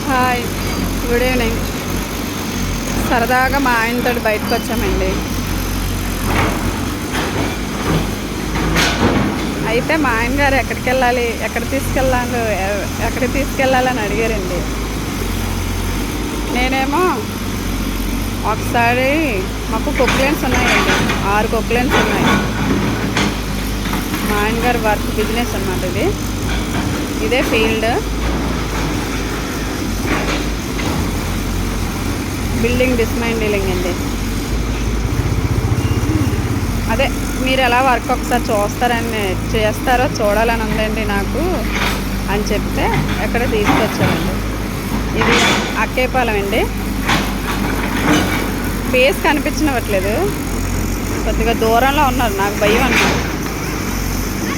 Hi, good evening. సరదాగా మా ఆయనతో బయటకు వచ్చామండి. అయితే మా ఆయన గారు ఎక్కడికి వెళ్ళాలి, ఎక్కడికి తీసుకెళ్ళాలని అడిగారండి. నేనేమో ఒకసారి మాకు కొక్లైన్స్ ఉన్నాయండి, 6 కొక్లైన్స్ ఉన్నాయి. మా ఆయన గారు వర్క్ బిజినెస్ అన్నమాట. ఇదే ఫీల్డ్, బిల్డింగ్ డిస్మాండిలింగ్ అండి. అదే మీరు ఎలా వర్క్ ఒకసారి చేస్తారో చూడాలని ఉందండి నాకు అని చెప్తే ఎక్కడ తీసుకొచ్చామండి. ఇది అక్కేపాలెం అండి. ఫేస్ కనిపించనివ్వట్లేదు, కొద్దిగా దూరంలో ఉన్నారు, నాకు భయం అన్నారు.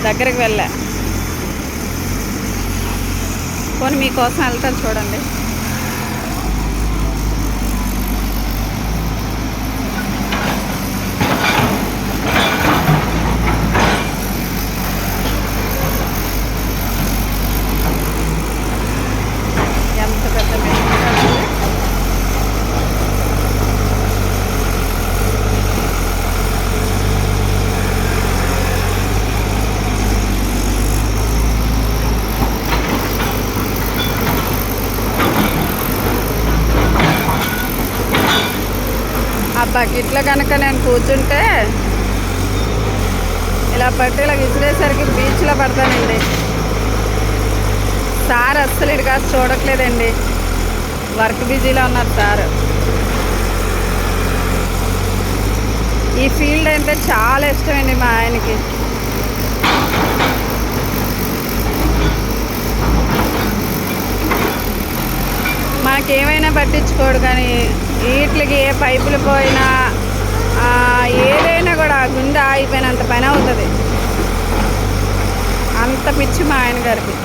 దగ్గరికి వెళ్ళా, పోనీ మీకోసం వెళ్తాను చూడండి. ఎంత పెద్ద మెషిన్! ఆ బకెట్లో కనుక నేను కూర్చుంటే ఇలా పట్టి ఇలా విసిరేసరికి బీచ్లో పడతానండి. సార్ అస్సలు ఇటు కాదు చూడట్లేదండి, వర్క్ బిజీలో ఉన్నారు సార్. ఈ ఫీల్డ్ అంటే చాలా ఇష్టమండి మా ఆయనకి. మనకేమైనా పట్టించుకోడు, కానీ వీటికి ఏ పైపులు పోయినా ఏదైనా కూడా గుండె ఆగిపోయినంత పని అవుతుంది. అంత పిచ్చి మా ఆయన గారికి.